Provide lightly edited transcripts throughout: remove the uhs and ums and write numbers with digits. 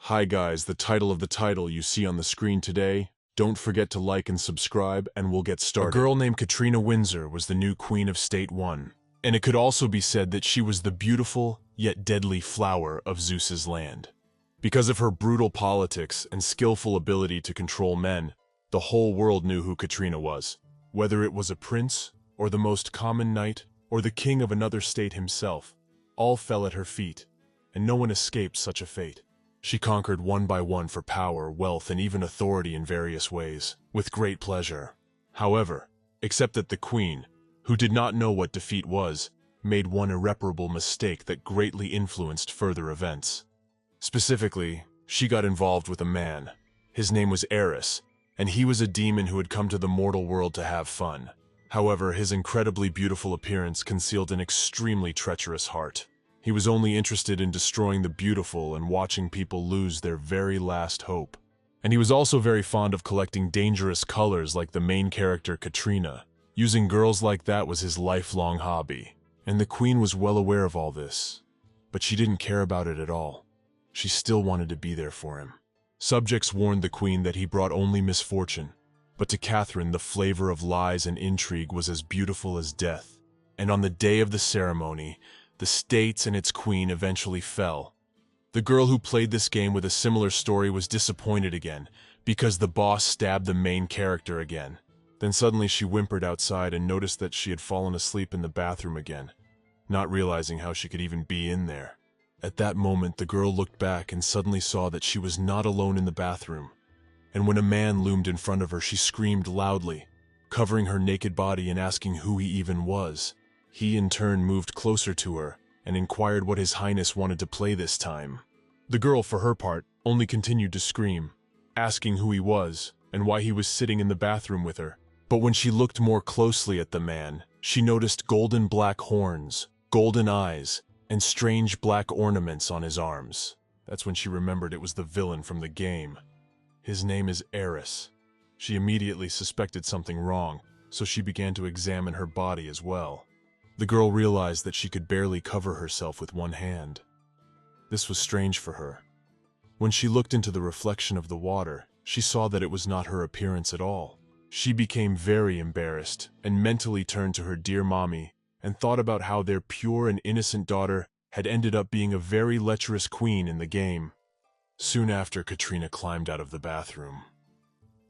Hi guys, the title of the title you see on the screen today. Don't forget to like and subscribe and we'll get started. A girl named Katrina Windsor was the new Queen of State 1. And it could also be said that she was the beautiful yet deadly flower of Zeus's land. Because of her brutal politics and skillful ability to control men, the whole world knew who Katrina was. Whether it was a prince, or the most common knight, or the king of another state himself, all fell at her feet, and no one escaped such a fate. She conquered one by one for power, wealth, and even authority in various ways, with great pleasure. However, except that the queen, who did not know what defeat was, made one irreparable mistake that greatly influenced further events. Specifically, she got involved with a man. His name was Eris, and he was a demon who had come to the mortal world to have fun. However, his incredibly beautiful appearance concealed an extremely treacherous heart. He was only interested in destroying the beautiful and watching people lose their very last hope. And he was also very fond of collecting dangerous colors like the main character Katrina. Using girls like that was his lifelong hobby. And the queen was well aware of all this. But she didn't care about it at all. She still wanted to be there for him. Subjects warned the queen that he brought only misfortune. But to Catherine, the flavor of lies and intrigue was as beautiful as death. And on the day of the ceremony, the states and its queen eventually fell. The girl who played this game with a similar story was disappointed again, because the boss stabbed the main character again. Then suddenly she whimpered outside and noticed that she had fallen asleep in the bathroom again, not realizing how she could even be in there. At that moment, the girl looked back and suddenly saw that she was not alone in the bathroom. And when a man loomed in front of her, she screamed loudly, covering her naked body and asking who he even was. He in turn moved closer to her and inquired what His Highness wanted to play this time. The girl, for her part, only continued to scream, asking who he was and why he was sitting in the bathroom with her. But when she looked more closely at the man, she noticed golden black horns, golden eyes, and strange black ornaments on his arms. That's when she remembered it was the villain from the game. His name is Eris. She immediately suspected something wrong, so she began to examine her body as well. The girl realized that she could barely cover herself with one hand. This was strange for her. When she looked into the reflection of the water, she saw that it was not her appearance at all. She became very embarrassed and mentally turned to her dear mommy and thought about how their pure and innocent daughter had ended up being a very lecherous queen in the game. Soon after, Katrina climbed out of the bathroom.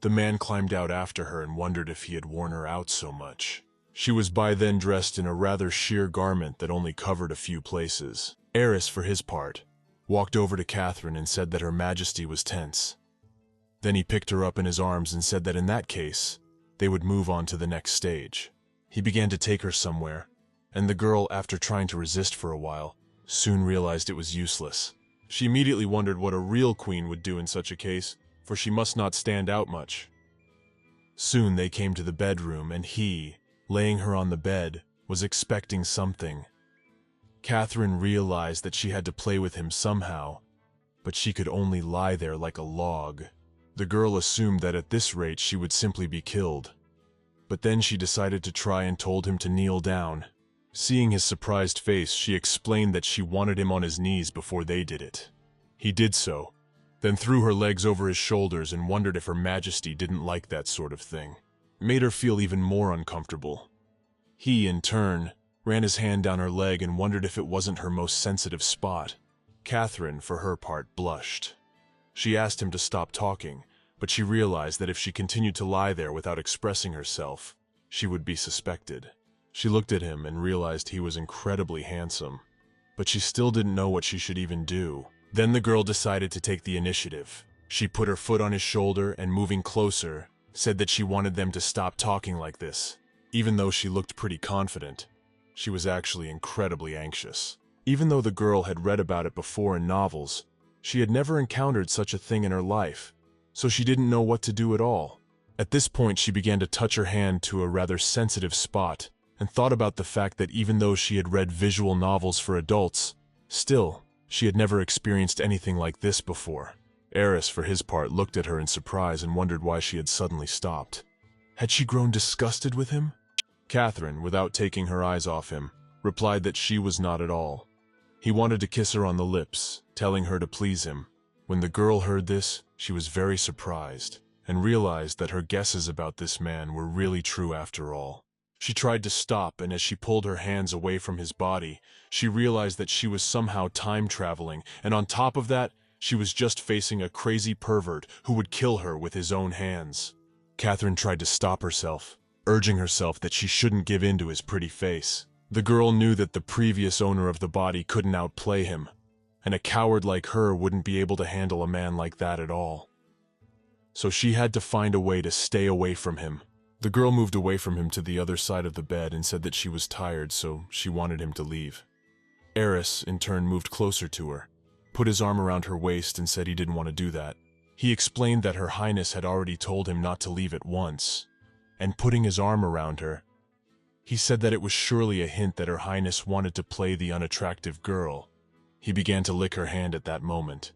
The man climbed out after her and wondered if he had worn her out so much. She was by then dressed in a rather sheer garment that only covered a few places. Eris, for his part, walked over to Catherine and said that Her Majesty was tense. Then he picked her up in his arms and said that in that case, they would move on to the next stage. He began to take her somewhere, and the girl, after trying to resist for a while, soon realized it was useless. She immediately wondered what a real queen would do in such a case, for she must not stand out much. Soon they came to the bedroom, and he, laying her on the bed, was expecting something. Catherine realized that she had to play with him somehow, but she could only lie there like a log. The girl assumed that at this rate she would simply be killed. But then she decided to try and told him to kneel down. Seeing his surprised face, she explained that she wanted him on his knees before they did it. He did so, then threw her legs over his shoulders and wondered if Her Majesty didn't like that sort of thing. It made her feel even more uncomfortable. He, in turn, ran his hand down her leg and wondered if it wasn't her most sensitive spot. Catherine, for her part, blushed. She asked him to stop talking, but she realized that if she continued to lie there without expressing herself, she would be suspected. She looked at him and realized he was incredibly handsome, but she still didn't know what she should even do. Then the girl decided to take the initiative. She put her foot on his shoulder and, moving closer, said that she wanted them to stop talking like this. Even though she looked pretty confident, she was actually incredibly anxious. Even though the girl had read about it before in novels, she had never encountered such a thing in her life, so she didn't know what to do at all. At this point, she began to touch her hand to a rather sensitive spot and thought about the fact that even though she had read visual novels for adults, still, she had never experienced anything like this before. Eris, for his part, looked at her in surprise and wondered why she had suddenly stopped. Had she grown disgusted with him? Catherine, without taking her eyes off him, replied that she was not at all. He wanted to kiss her on the lips, telling her to please him, When the girl heard this, she was very surprised and realized that her guesses about this man were really true after all. She tried to stop, and as she pulled her hands away from his body, she realized that she was somehow time traveling, and on top of that, she was just facing a crazy pervert who would kill her with his own hands. Catherine tried to stop herself, urging herself that she shouldn't give in to his pretty face. The girl knew that the previous owner of the body couldn't outplay him, and a coward like her wouldn't be able to handle a man like that at all. So she had to find a way to stay away from him. The girl moved away from him to the other side of the bed and said that she was tired, so she wanted him to leave. Eris, in turn, moved closer to her, put his arm around her waist and said he didn't want to do that. He explained that Her Highness had already told him not to leave at once, and putting his arm around her, he said that it was surely a hint that Her Highness wanted to play the unattractive girl. He began to lick her hand at that moment.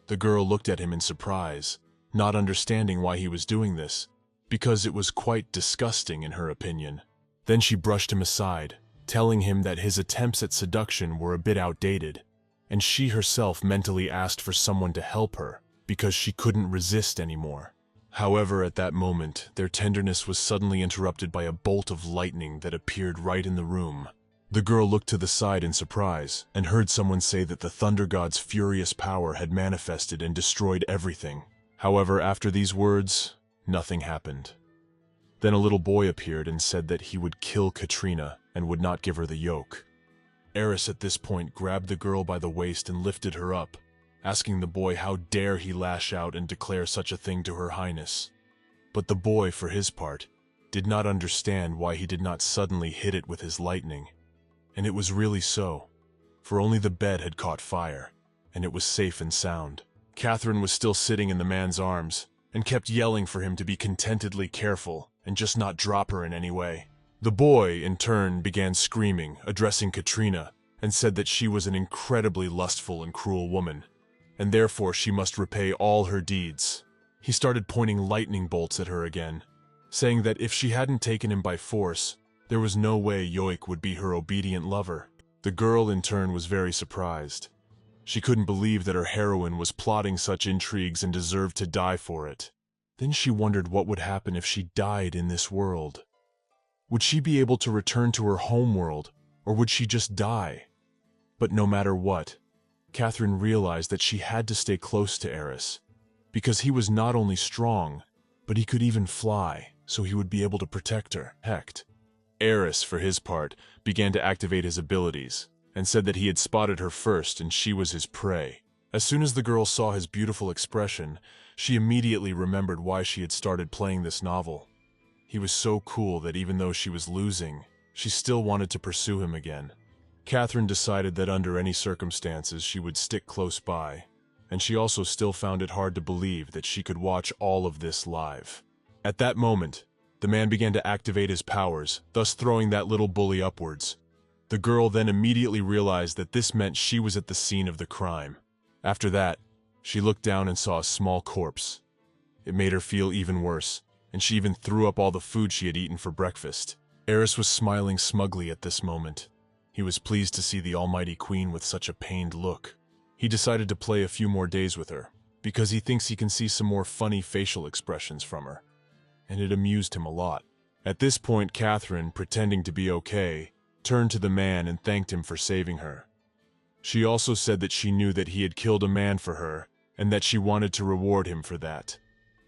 The girl looked at him in surprise, not understanding why he was doing this, because it was quite disgusting in her opinion. Then she brushed him aside, telling him that his attempts at seduction were a bit outdated, and she herself mentally asked for someone to help her because she couldn't resist anymore. However, at that moment, their tenderness was suddenly interrupted by a bolt of lightning that appeared right in the room. The girl looked to the side in surprise and heard someone say that the Thunder God's furious power had manifested and destroyed everything. However, after these words, nothing happened. Then a little boy appeared and said that he would kill Katrina and would not give her the yoke. Eris at this point grabbed the girl by the waist and lifted her up, asking the boy how dare he lash out and declare such a thing to Her Highness. But the boy, for his part, did not understand why he did not suddenly hit it with his lightning. And it was really so, for only the bed had caught fire, and it was safe and sound. Catherine was still sitting in the man's arms, and kept yelling for him to be contentedly careful and just not drop her in any way. The boy, in turn, began screaming, addressing Katrina, and said that she was an incredibly lustful and cruel woman, and therefore she must repay all her deeds. He started pointing lightning bolts at her again, saying that if she hadn't taken him by force, there was no way Yoik would be her obedient lover. The girl, in turn, was very surprised. She couldn't believe that her heroine was plotting such intrigues and deserved to die for it. Then she wondered what would happen if she died in this world. Would she be able to return to her home world, or would she just die? But no matter what, Catherine realized that she had to stay close to Eris, because he was not only strong, but he could even fly, so he would be able to protect her. Eris, for his part, began to activate his abilities, and said that he had spotted her first and she was his prey. As soon as the girl saw his beautiful expression, she immediately remembered why she had started playing this novel. He was so cool that even though she was losing, she still wanted to pursue him again. Catherine decided that under any circumstances she would stick close by, and she also still found it hard to believe that she could watch all of this live. At that moment, the man began to activate his powers, thus throwing that little bully upwards. The girl then immediately realized that this meant she was at the scene of the crime. After that, she looked down and saw a small corpse. It made her feel even worse, and she even threw up all the food she had eaten for breakfast. Eris was smiling smugly at this moment. He was pleased to see the almighty queen with such a pained look. He decided to play a few more days with her, because he thinks he can see some more funny facial expressions from her, and it amused him a lot. At this point, Catherine, pretending to be okay, turned to the man and thanked him for saving her. She also said that she knew that he had killed a man for her, and that she wanted to reward him for that.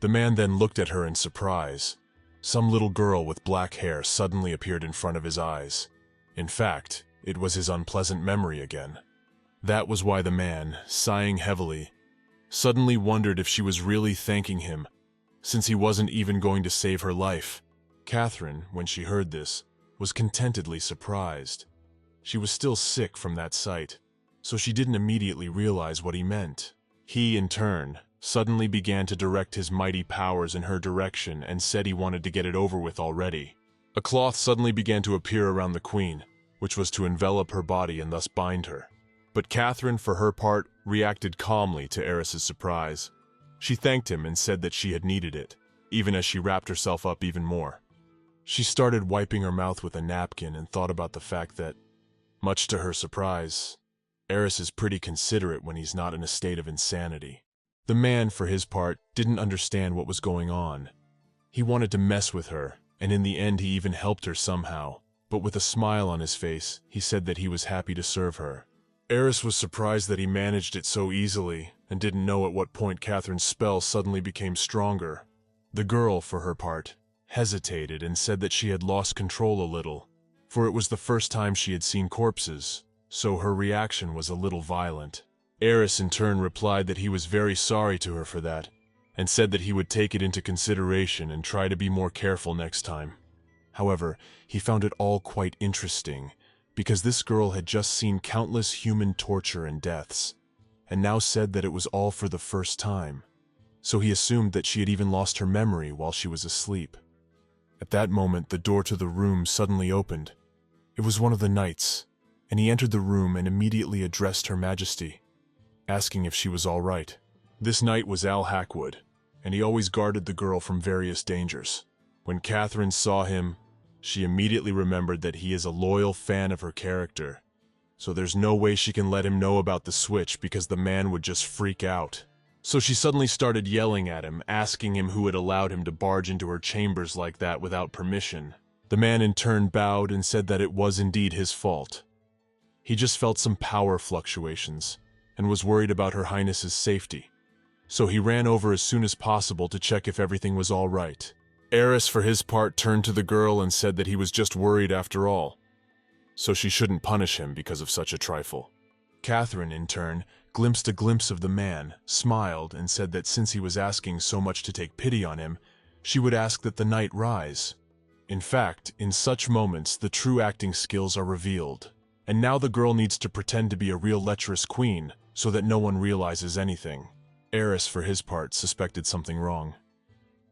The man then looked at her in surprise. Some little girl with black hair suddenly appeared in front of his eyes. In fact, it was his unpleasant memory again. That was why the man, sighing heavily, suddenly wondered if she was really thanking him, since he wasn't even going to save her life. Catherine, when she heard this, was contentedly surprised. She was still sick from that sight, so she didn't immediately realize what he meant. He, in turn, suddenly began to direct his mighty powers in her direction and said he wanted to get it over with already. A cloth suddenly began to appear around the queen, which was to envelop her body and thus bind her. But Catherine, for her part, reacted calmly to Eris's surprise. She thanked him and said that she had needed it, even as she wrapped herself up even more. She started wiping her mouth with a napkin and thought about the fact that, much to her surprise, Eris is pretty considerate when he's not in a state of insanity. The man, for his part, didn't understand what was going on. He wanted to mess with her, and in the end he even helped her somehow. But with a smile on his face, he said that he was happy to serve her. Eris was surprised that he managed it so easily, and didn't know at what point Catherine's spell suddenly became stronger. The girl, for her part, hesitated and said that she had lost control a little, for it was the first time she had seen corpses, so her reaction was a little violent. Eris in turn replied that he was very sorry to her for that, and said that he would take it into consideration and try to be more careful next time. However, he found it all quite interesting, because this girl had just seen countless human torture and deaths, and now said that it was all for the first time. So he assumed that she had even lost her memory while she was asleep. At that moment, the door to the room suddenly opened. It was one of the knights, and he entered the room and immediately addressed Her Majesty, asking if she was all right. This knight was Al Hackwood, and he always guarded the girl from various dangers. When Catherine saw him, she immediately remembered that he is a loyal fan of her character, so there's no way she can let him know about the switch because the man would just freak out. So she suddenly started yelling at him, asking him who had allowed him to barge into her chambers like that without permission. The man in turn bowed and said that it was indeed his fault. He just felt some power fluctuations, and was worried about Her Highness's safety. So he ran over as soon as possible to check if everything was all right. Eris, for his part, turned to the girl and said that he was just worried after all, so she shouldn't punish him because of such a trifle. Catherine, in turn, glimpsed a glimpse of the man, smiled, and said that since he was asking so much to take pity on him, she would ask that the knight rise. In fact, in such moments, the true acting skills are revealed, and now the girl needs to pretend to be a real lecherous queen so that no one realizes anything. Eris, for his part, suspected something wrong.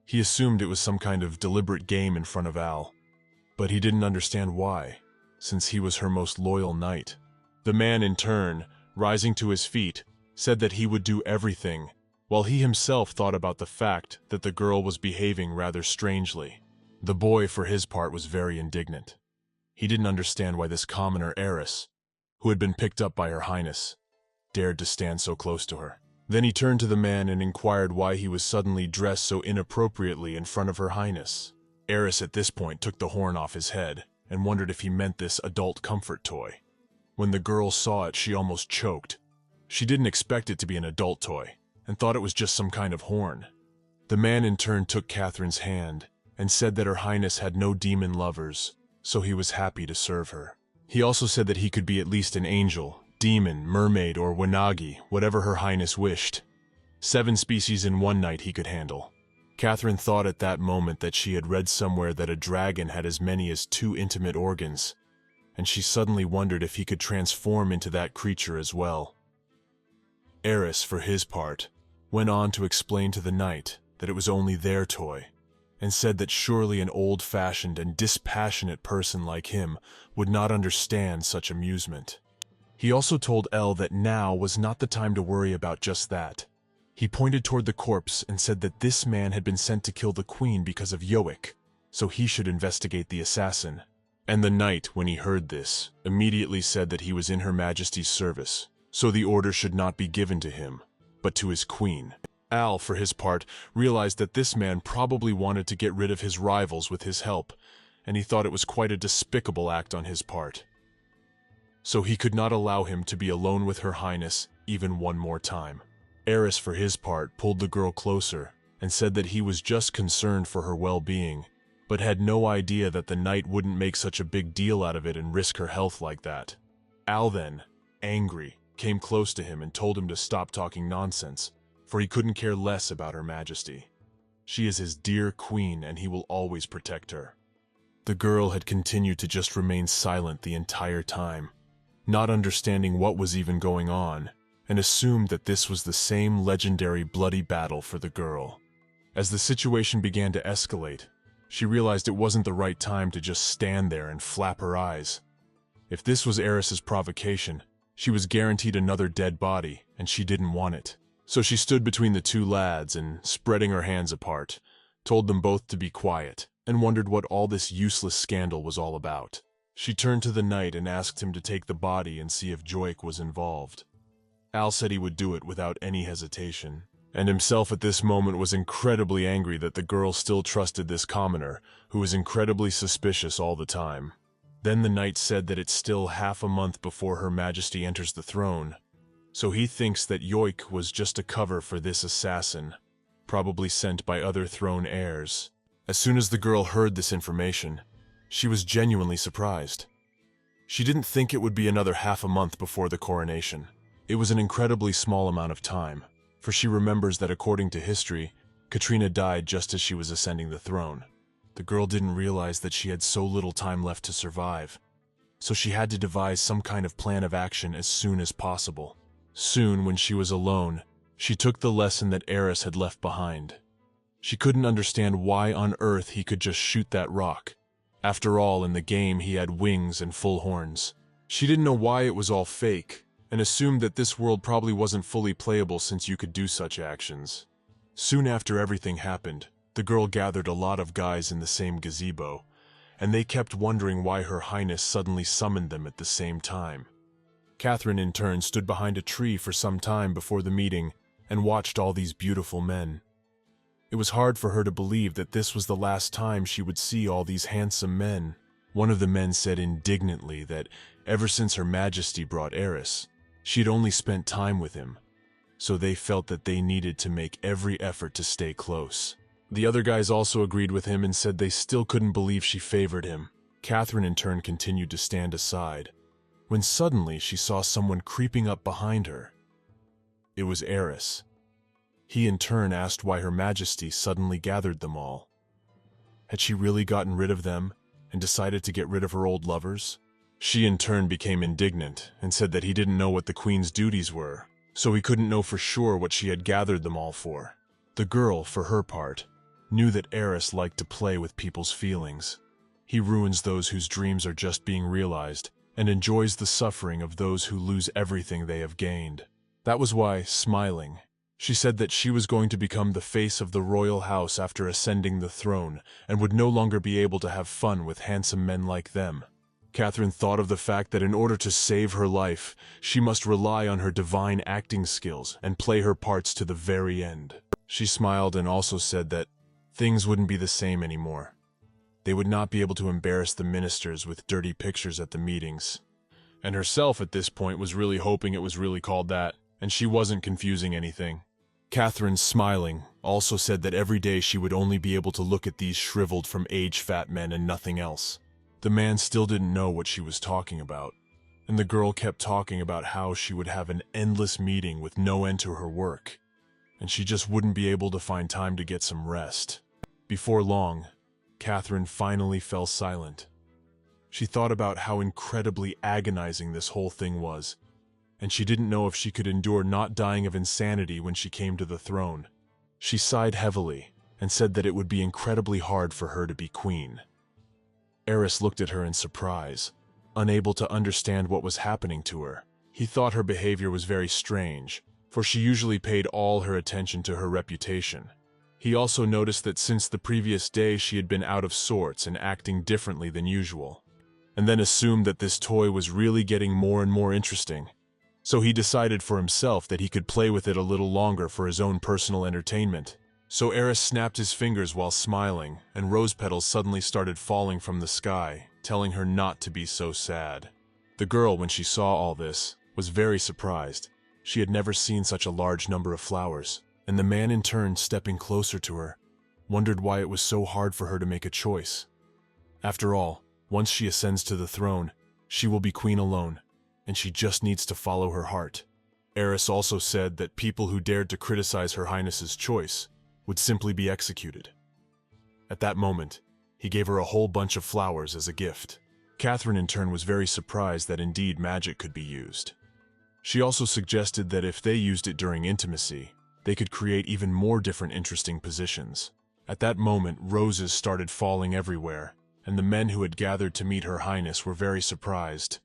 He assumed it was some kind of deliberate game in front of Al, but he didn't understand why, since he was her most loyal knight. The man, in turn, rising to his feet, said that he would do everything, while he himself thought about the fact that the girl was behaving rather strangely. The boy, for his part, was very indignant. He didn't understand why this commoner Eris, who had been picked up by Her Highness, dared to stand so close to her. Then he turned to the man and inquired why he was suddenly dressed so inappropriately in front of Her Highness. Eris at this point took the horn off his head and wondered if he meant this adult comfort toy. When the girl saw it, she almost choked. She didn't expect it to be an adult toy and thought it was just some kind of horn. The man in turn took Catherine's hand and said that Her Highness had no demon lovers, so he was happy to serve her. He also said that he could be at least an angel, demon, mermaid, or wanagi, whatever Her Highness wished. 7 species in one night he could handle. Catherine thought at that moment that she had read somewhere that a dragon had as many as 2 intimate organs, and she suddenly wondered if he could transform into that creature as well. Eris, for his part, went on to explain to the knight that it was only their toy, and said that surely an old-fashioned and dispassionate person like him would not understand such amusement. He also told Elle that now was not the time to worry about just that. He pointed toward the corpse and said that this man had been sent to kill the queen because of Yoic, so he should investigate the assassin. And the knight, when he heard this, immediately said that he was in Her Majesty's service, so the order should not be given to him, but to his queen. Al, for his part, realized that this man probably wanted to get rid of his rivals with his help, and he thought it was quite a despicable act on his part. So he could not allow him to be alone with Her Highness even one more time. Eris, for his part, pulled the girl closer and said that he was just concerned for her well-being, but had no idea that the knight wouldn't make such a big deal out of it and risk her health like that. Al then, angry, came close to him and told him to stop talking nonsense, for he couldn't care less about Her Majesty. She is his dear queen and he will always protect her. The girl had continued to just remain silent the entire time, not understanding what was even going on, and assumed that this was the same legendary bloody battle for the girl. As the situation began to escalate, she realized it wasn't the right time to just stand there and flap her eyes. If this was Eris's provocation, she was guaranteed another dead body, and she didn't want it. So she stood between the 2 lads and, spreading her hands apart, told them both to be quiet, and wondered what all this useless scandal was all about. She turned to the knight and asked him to take the body and see if Joic was involved. Al said he would do it without any hesitation, and himself at this moment was incredibly angry that the girl still trusted this commoner, who was incredibly suspicious all the time. Then the knight said that it's still half a month before Her Majesty enters the throne, so he thinks that Yoik was just a cover for this assassin, probably sent by other throne heirs. As soon as the girl heard this information, she was genuinely surprised. She didn't think it would be another half a month before the coronation. It was an incredibly small amount of time, for she remembers that according to history, Katrina died just as she was ascending the throne. The girl didn't realize that she had so little time left to survive, so she had to devise some kind of plan of action as soon as possible. Soon, when she was alone, she took the lesson that Eris had left behind. She couldn't understand why on earth he could just shoot that rock. After all, in the game he had wings and full horns. She didn't know why it was all fake, and assumed that this world probably wasn't fully playable since you could do such actions. Soon after everything happened, the girl gathered a lot of guys in the same gazebo, and they kept wondering why Her Highness suddenly summoned them at the same time. Catherine, in turn, stood behind a tree for some time before the meeting and watched all these beautiful men. It was hard for her to believe that this was the last time she would see all these handsome men. One of the men said indignantly that ever since Her Majesty brought Eris, she had only spent time with him, so they felt that they needed to make every effort to stay close. The other guys also agreed with him and said they still couldn't believe she favored him. Catherine, in turn, continued to stand aside, when suddenly she saw someone creeping up behind her. It was Eris. He in turn asked why Her Majesty suddenly gathered them all. Had she really gotten rid of them and decided to get rid of her old lovers? She in turn became indignant and said that he didn't know what the Queen's duties were, so he couldn't know for sure what she had gathered them all for. The girl, for her part, knew that Eris liked to play with people's feelings. He ruins those whose dreams are just being realized, and enjoys the suffering of those who lose everything they have gained. That was why, smiling, she said that she was going to become the face of the royal house after ascending the throne, and would no longer be able to have fun with handsome men like them. Catherine thought of the fact that in order to save her life, she must rely on her divine acting skills and play her parts to the very end. She smiled and also said that things wouldn't be the same anymore. They would not be able to embarrass the ministers with dirty pictures at the meetings. And herself at this point was really hoping it was really called that, and she wasn't confusing anything. Catherine, smiling, also said that every day she would only be able to look at these shriveled from age fat men and nothing else. The man still didn't know what she was talking about, and the girl kept talking about how she would have an endless meeting with no end to her work, and she just wouldn't be able to find time to get some rest. Before long, Catherine finally fell silent. She thought about how incredibly agonizing this whole thing was, and she didn't know if she could endure not dying of insanity when she came to the throne. She sighed heavily and said that it would be incredibly hard for her to be queen. Eris looked at her in surprise, unable to understand what was happening to her. He thought her behavior was very strange, for she usually paid all her attention to her reputation. He also noticed that since the previous day she had been out of sorts and acting differently than usual, and then assumed that this toy was really getting more and more interesting. So he decided for himself that he could play with it a little longer for his own personal entertainment. So Eris snapped his fingers while smiling, and rose petals suddenly started falling from the sky, telling her not to be so sad. The girl, when she saw all this, was very surprised. She had never seen such a large number of flowers, and the man in turn, stepping closer to her, wondered why it was so hard for her to make a choice. After all, once she ascends to the throne, she will be queen alone, and she just needs to follow her heart. Eris also said that people who dared to criticize Her Highness's choice would simply be executed. At that moment, he gave her a whole bunch of flowers as a gift. Catherine in turn was very surprised that indeed magic could be used. She also suggested that if they used it during intimacy, they could create even more different interesting positions. At that moment, roses started falling everywhere, and the men who had gathered to meet Her Highness were very surprised.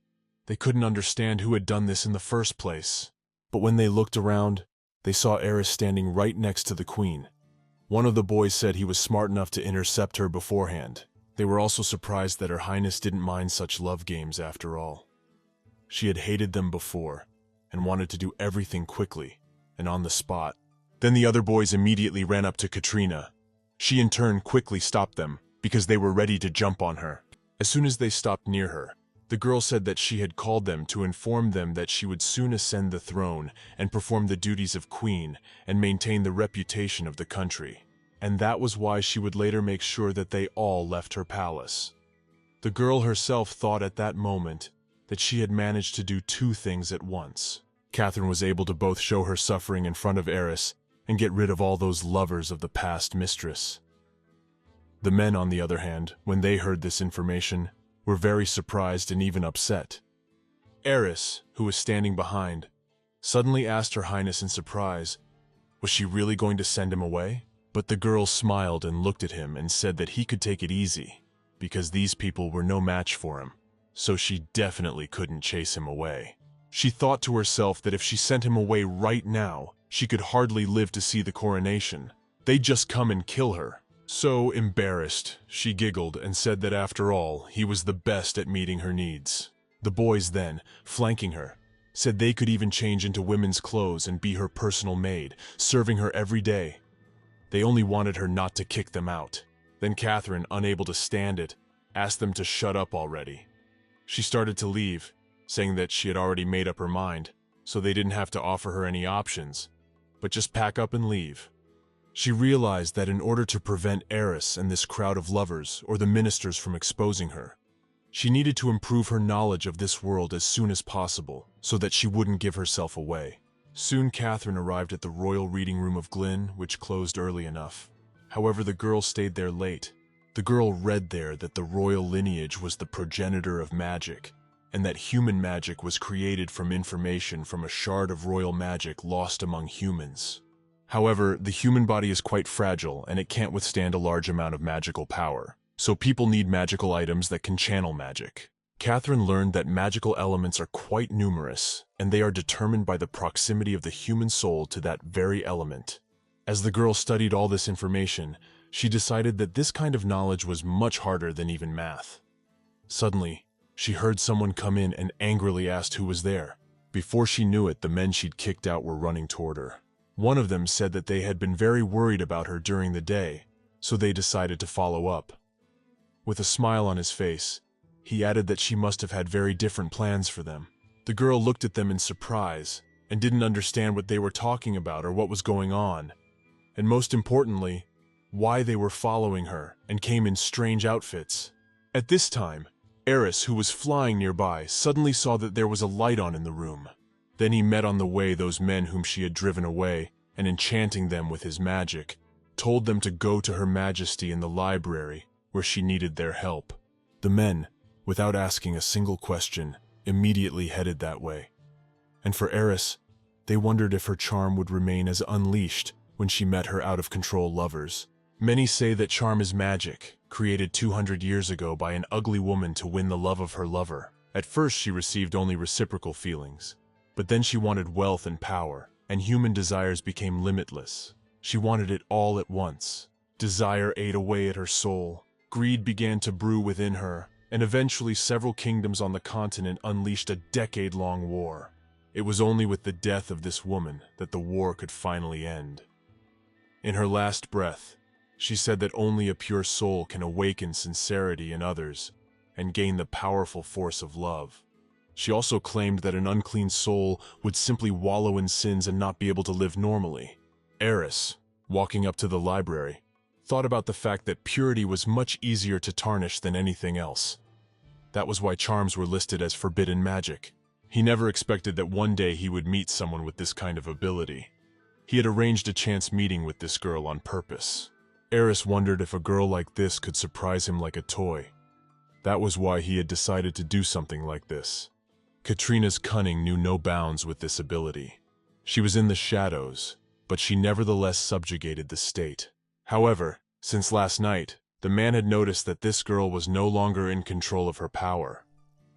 They couldn't understand who had done this in the first place. But when they looked around, they saw Eris standing right next to the queen. One of the boys said he was smart enough to intercept her beforehand. They were also surprised that Her Highness didn't mind such love games after all. She had hated them before, and wanted to do everything quickly and on the spot. Then the other boys immediately ran up to Katrina. She in turn quickly stopped them, because they were ready to jump on her. As soon as they stopped near her, the girl said that she had called them to inform them that she would soon ascend the throne and perform the duties of queen and maintain the reputation of the country. And that was why she would later make sure that they all left her palace. The girl herself thought at that moment that she had managed to do two things at once. Catherine was able to both show her suffering in front of Eris and get rid of all those lovers of the past mistress. The men, on the other hand, when they heard this information, were very surprised and even upset. Eris, who was standing behind, suddenly asked Her Highness in surprise, was she really going to send him away? But the girl smiled and looked at him and said that he could take it easy, because these people were no match for him, so she definitely couldn't chase him away. She thought to herself that if she sent him away right now, she could hardly live to see the coronation. They'd just come and kill her. So embarrassed, she giggled and said that after all, he was the best at meeting her needs. The boys then, flanking her, said they could even change into women's clothes and be her personal maid, serving her every day. They only wanted her not to kick them out. Then Catherine, unable to stand it, asked them to shut up already. She started to leave, saying that she had already made up her mind, so they didn't have to offer her any options, but just pack up and leave. She realized that in order to prevent Eris and this crowd of lovers or the ministers from exposing her, she needed to improve her knowledge of this world as soon as possible so that she wouldn't give herself away. Soon Catherine arrived at the royal reading room of Glynn, which closed early enough. However, the girl stayed there late. The girl read there that the royal lineage was the progenitor of magic, and that human magic was created from information from a shard of royal magic lost among humans. However, the human body is quite fragile and it can't withstand a large amount of magical power, so people need magical items that can channel magic. Catherine learned that magical elements are quite numerous, and they are determined by the proximity of the human soul to that very element. As the girl studied all this information, she decided that this kind of knowledge was much harder than even math. Suddenly, she heard someone come in and angrily asked who was there. Before she knew it, the men she'd kicked out were running toward her. One of them said that they had been very worried about her during the day, so they decided to follow up. With a smile on his face, he added that she must have had very different plans for them. The girl looked at them in surprise and didn't understand what they were talking about or what was going on, and most importantly, why they were following her and came in strange outfits. At this time, Eris, who was flying nearby, suddenly saw that there was a light on in the room. Then he met on the way those men whom she had driven away, and enchanting them with his magic, told them to go to Her Majesty in the library, where she needed their help. The men, without asking a single question, immediately headed that way. And for Eris, they wondered if her charm would remain as unleashed when she met her out-of-control lovers. Many say that charm is magic, created 200 years ago by an ugly woman to win the love of her lover. At first she received only reciprocal feelings, but then she wanted wealth and power, and human desires became limitless. She wanted it all at once. Desire ate away at her soul. Greed began to brew within her, and eventually several kingdoms on the continent unleashed a decade-long war. It was only with the death of this woman that the war could finally end. In her last breath, she said that only a pure soul can awaken sincerity in others and gain the powerful force of love. She also claimed that an unclean soul would simply wallow in sins and not be able to live normally. Eris, walking up to the library, thought about the fact that purity was much easier to tarnish than anything else. That was why charms were listed as forbidden magic. He never expected that one day he would meet someone with this kind of ability. He had arranged a chance meeting with this girl on purpose. Eris wondered if a girl like this could surprise him like a toy. That was why he had decided to do something like this. Katrina's cunning knew no bounds with this ability. She was in the shadows, but she nevertheless subjugated the state. However, since last night, the man had noticed that this girl was no longer in control of her power.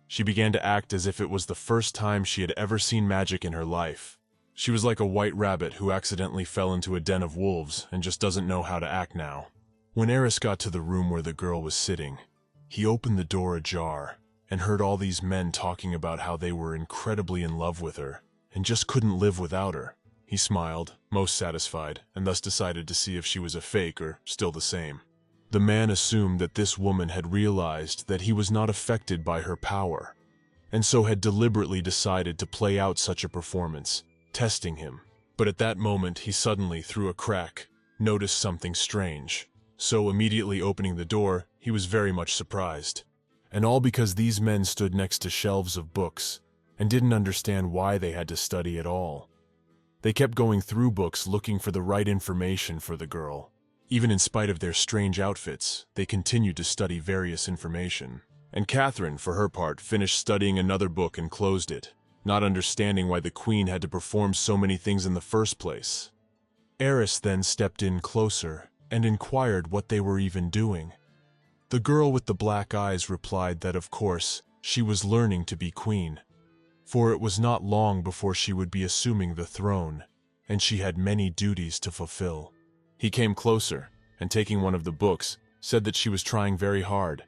She began to act as if it was the first time she had ever seen magic in her life. She was like a white rabbit who accidentally fell into a den of wolves and just doesn't know how to act now. When Eris got to the room where the girl was sitting, he opened the door ajar and heard all these men talking about how they were incredibly in love with her and just couldn't live without her. He smiled, most satisfied, and thus decided to see if she was a fake or still the same. The man assumed that this woman had realized that he was not affected by her power, and so had deliberately decided to play out such a performance, testing him. But at that moment, he suddenly, through a crack, noticed something strange. So immediately opening the door, he was very much surprised. And all because these men stood next to shelves of books and didn't understand why they had to study at all. They kept going through books looking for the right information for the girl. Even in spite of their strange outfits, they continued to study various information. And Catherine, for her part, finished studying another book and closed it, not understanding why the queen had to perform so many things in the first place. Eris then stepped in closer and inquired what they were even doing. The girl with the black eyes replied that, of course, she was learning to be queen, for it was not long before she would be assuming the throne, and she had many duties to fulfill. He came closer, and taking one of the books, said that she was trying very hard,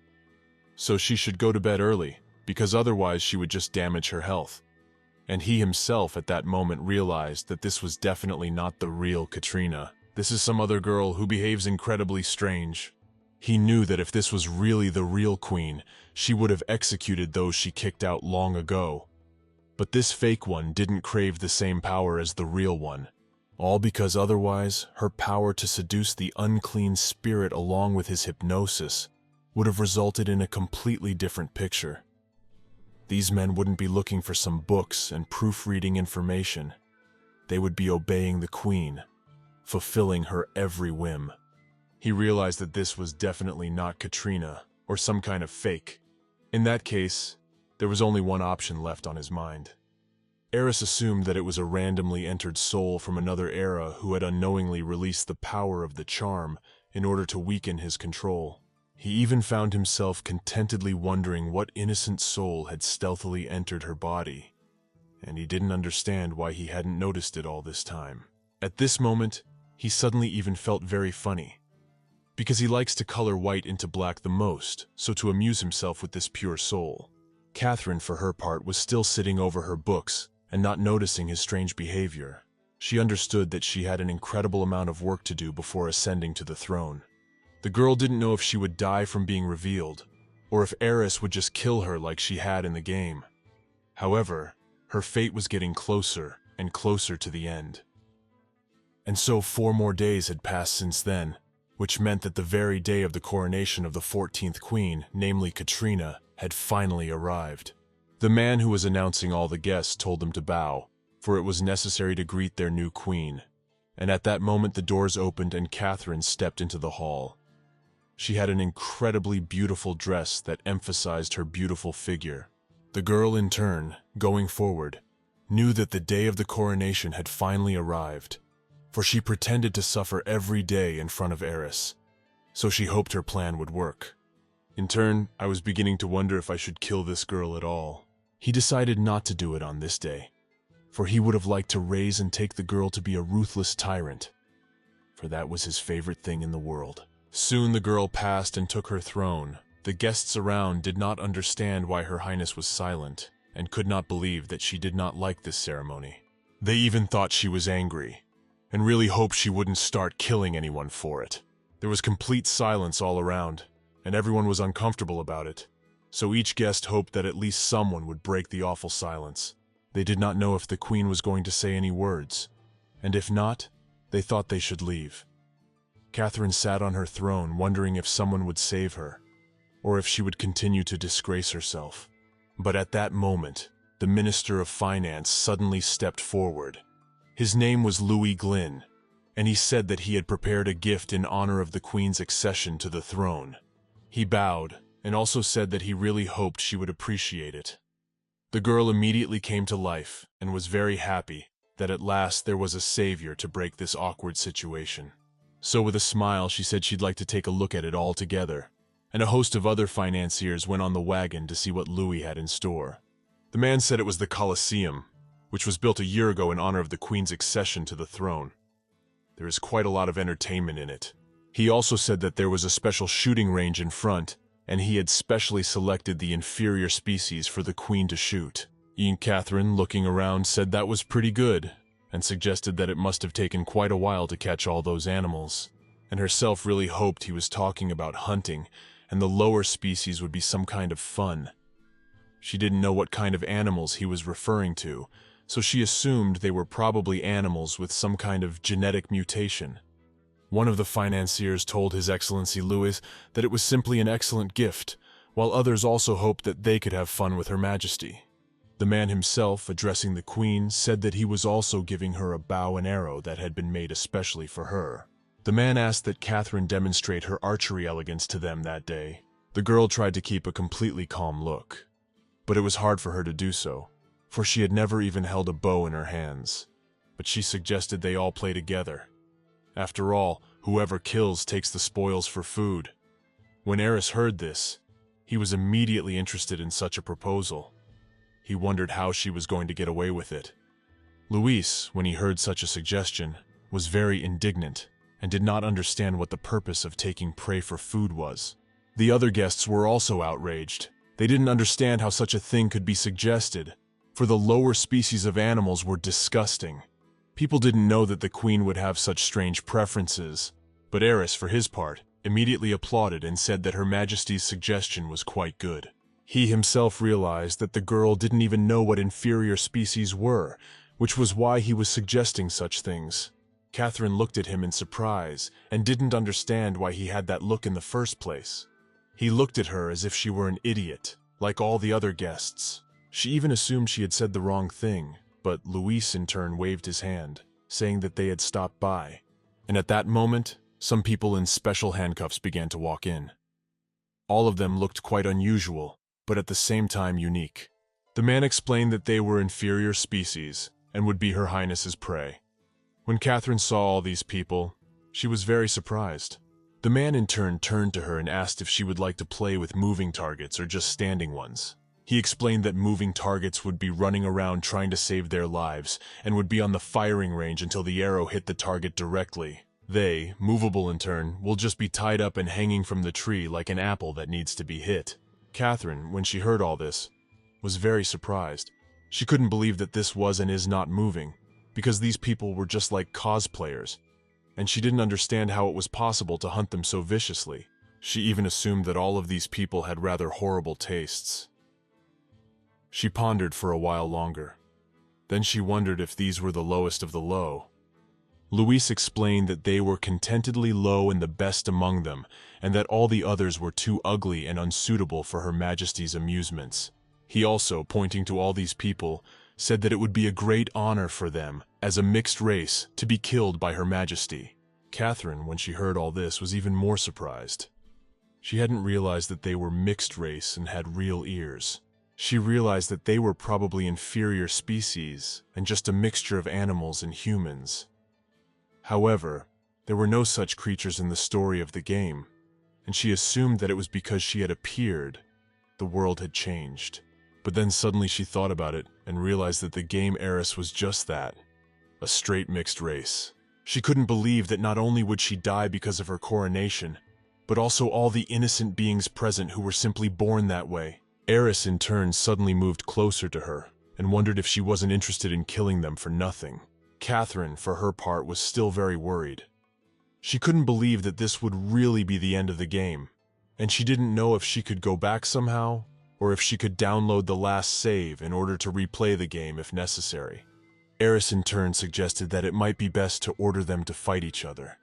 so she should go to bed early, because otherwise she would just damage her health. And he himself at that moment realized that this was definitely not the real Katrina. This is some other girl who behaves incredibly strange. He knew that if this was really the real queen, she would have executed those she kicked out long ago. But this fake one didn't crave the same power as the real one. All because otherwise, her power to seduce the unclean spirit along with his hypnosis would have resulted in a completely different picture. These men wouldn't be looking for some books and proofreading information. They would be obeying the queen, fulfilling her every whim. He realized that this was definitely not Katrina or some kind of fake. In that case, there was only one option left on his mind. Eris assumed that it was a randomly entered soul from another era who had unknowingly released the power of the charm in order to weaken his control. He even found himself contentedly wondering what innocent soul had stealthily entered her body, and he didn't understand why he hadn't noticed it all this time. At this moment, he suddenly even felt very funny, because he likes to color white into black the most, so to amuse himself with this pure soul. Catherine, for her part, was still sitting over her books and not noticing his strange behavior. She understood that she had an incredible amount of work to do before ascending to the throne. The girl didn't know if she would die from being revealed, or if Eris would just kill her like she had in the game. However, her fate was getting closer and closer to the end. And so 4 more days had passed since then, which meant that the very day of the coronation of the 14th queen, namely Katrina, had finally arrived. The man who was announcing all the guests told them to bow, for it was necessary to greet their new queen. And at that moment the doors opened and Catherine stepped into the hall. She had an incredibly beautiful dress that emphasized her beautiful figure. The girl, in turn, going forward, knew that the day of the coronation had finally arrived, for she pretended to suffer every day in front of Eris, so she hoped her plan would work. In turn, I was beginning to wonder if I should kill this girl at all. He decided not to do it on this day, for he would have liked to raise and take the girl to be a ruthless tyrant, for that was his favorite thing in the world. Soon the girl passed and took her throne. The guests around did not understand why Her Highness was silent, and could not believe that she did not like this ceremony. They even thought she was angry, and really hoped she wouldn't start killing anyone for it. There was complete silence all around, and everyone was uncomfortable about it, so each guest hoped that at least someone would break the awful silence. They did not know if the queen was going to say any words, and if not, they thought they should leave. Catherine sat on her throne wondering if someone would save her, or if she would continue to disgrace herself. But at that moment, the Minister of Finance suddenly stepped forward. His name was Louis Glynn, and he said that he had prepared a gift in honor of the Queen's accession to the throne. He bowed, and also said that he really hoped she would appreciate it. The girl immediately came to life, and was very happy that at last there was a savior to break this awkward situation. So with a smile, she said she'd like to take a look at it all together, and a host of other financiers went on the wagon to see what Louis had in store. The man said it was the Colosseum, which was built a year ago in honor of the Queen's accession to the throne. There is quite a lot of entertainment in it. He also said that there was a special shooting range in front, and he had specially selected the inferior species for the Queen to shoot. Catherine, looking around, said that was pretty good, and suggested that it must have taken quite a while to catch all those animals, and herself really hoped he was talking about hunting, and the lower species would be some kind of fun. She didn't know what kind of animals he was referring to, so she assumed they were probably animals with some kind of genetic mutation. One of the financiers told His Excellency Louis that it was simply an excellent gift, while others also hoped that they could have fun with Her Majesty. The man himself, addressing the Queen, said that he was also giving her a bow and arrow that had been made especially for her. The man asked that Catherine demonstrate her archery elegance to them that day. The girl tried to keep a completely calm look, but it was hard for her to do so, for she had never even held a bow in her hands. But she suggested they all play together. After all, whoever kills takes the spoils for food. When Eris heard this, he was immediately interested in such a proposal. He wondered how she was going to get away with it. Luis, when he heard such a suggestion, was very indignant and did not understand what the purpose of taking prey for food was. The other guests were also outraged. They didn't understand how such a thing could be suggested, for the lower species of animals were disgusting. People didn't know that the Queen would have such strange preferences, but Eris, for his part, immediately applauded and said that Her Majesty's suggestion was quite good. He himself realized that the girl didn't even know what inferior species were, which was why he was suggesting such things. Catherine looked at him in surprise and didn't understand why he had that look in the first place. He looked at her as if she were an idiot, like all the other guests. She even assumed she had said the wrong thing, but Luis in turn waved his hand, saying that they had stopped by. And at that moment, some people in special handcuffs began to walk in. All of them looked quite unusual, but at the same time unique. The man explained that they were inferior species and would be Her Highness's prey. When Catherine saw all these people, she was very surprised. The man in turn turned to her and asked if she would like to play with moving targets or just standing ones. He explained that moving targets would be running around trying to save their lives and would be on the firing range until the arrow hit the target directly. They, movable in turn, will just be tied up and hanging from the tree like an apple that needs to be hit. Catherine, when she heard all this, was very surprised. She couldn't believe that this was and is not moving, because these people were just like cosplayers, and she didn't understand how it was possible to hunt them so viciously. She even assumed that all of these people had rather horrible tastes. She pondered for a while longer. Then she wondered if these were the lowest of the low. Luis explained that they were contentedly low and the best among them, and that all the others were too ugly and unsuitable for Her Majesty's amusements. He also, pointing to all these people, said that it would be a great honor for them, as a mixed race, to be killed by Her Majesty. Catherine, when she heard all this, was even more surprised. She hadn't realized that they were mixed race and had real ears. She realized that they were probably inferior species and just a mixture of animals and humans. However, there were no such creatures in the story of the game, and she assumed that it was because she had appeared, the world had changed. But then suddenly she thought about it and realized that the game Eris was just that, a straight mixed race. She couldn't believe that not only would she die because of her coronation, but also all the innocent beings present who were simply born that way. Eris in turn suddenly moved closer to her and wondered if she wasn't interested in killing them for nothing. Catherine, for her part, was still very worried. She couldn't believe that this would really be the end of the game, and she didn't know if she could go back somehow, or if she could download the last save in order to replay the game if necessary. Eris in turn suggested that it might be best to order them to fight each other,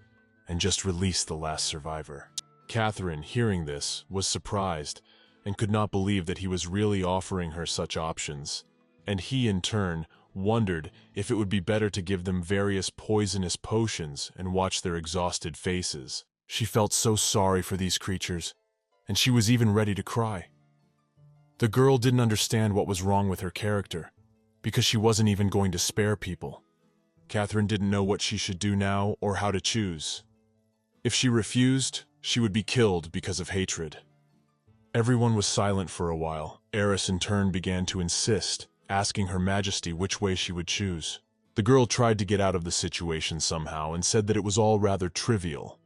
and just release the last survivor. Catherine, hearing this, was surprised, and could not believe that he was really offering her such options, and he in turn wondered if it would be better to give them various poisonous potions and watch their exhausted faces. She felt so sorry for these creatures, and she was even ready to cry. The girl didn't understand what was wrong with her character, because she wasn't even going to spare people. Catherine didn't know what she should do now or how to choose. If she refused, she would be killed because of hatred. Everyone was silent for a while. Eris in turn began to insist, asking Her Majesty which way she would choose. The girl tried to get out of the situation somehow and said that it was all rather trivial.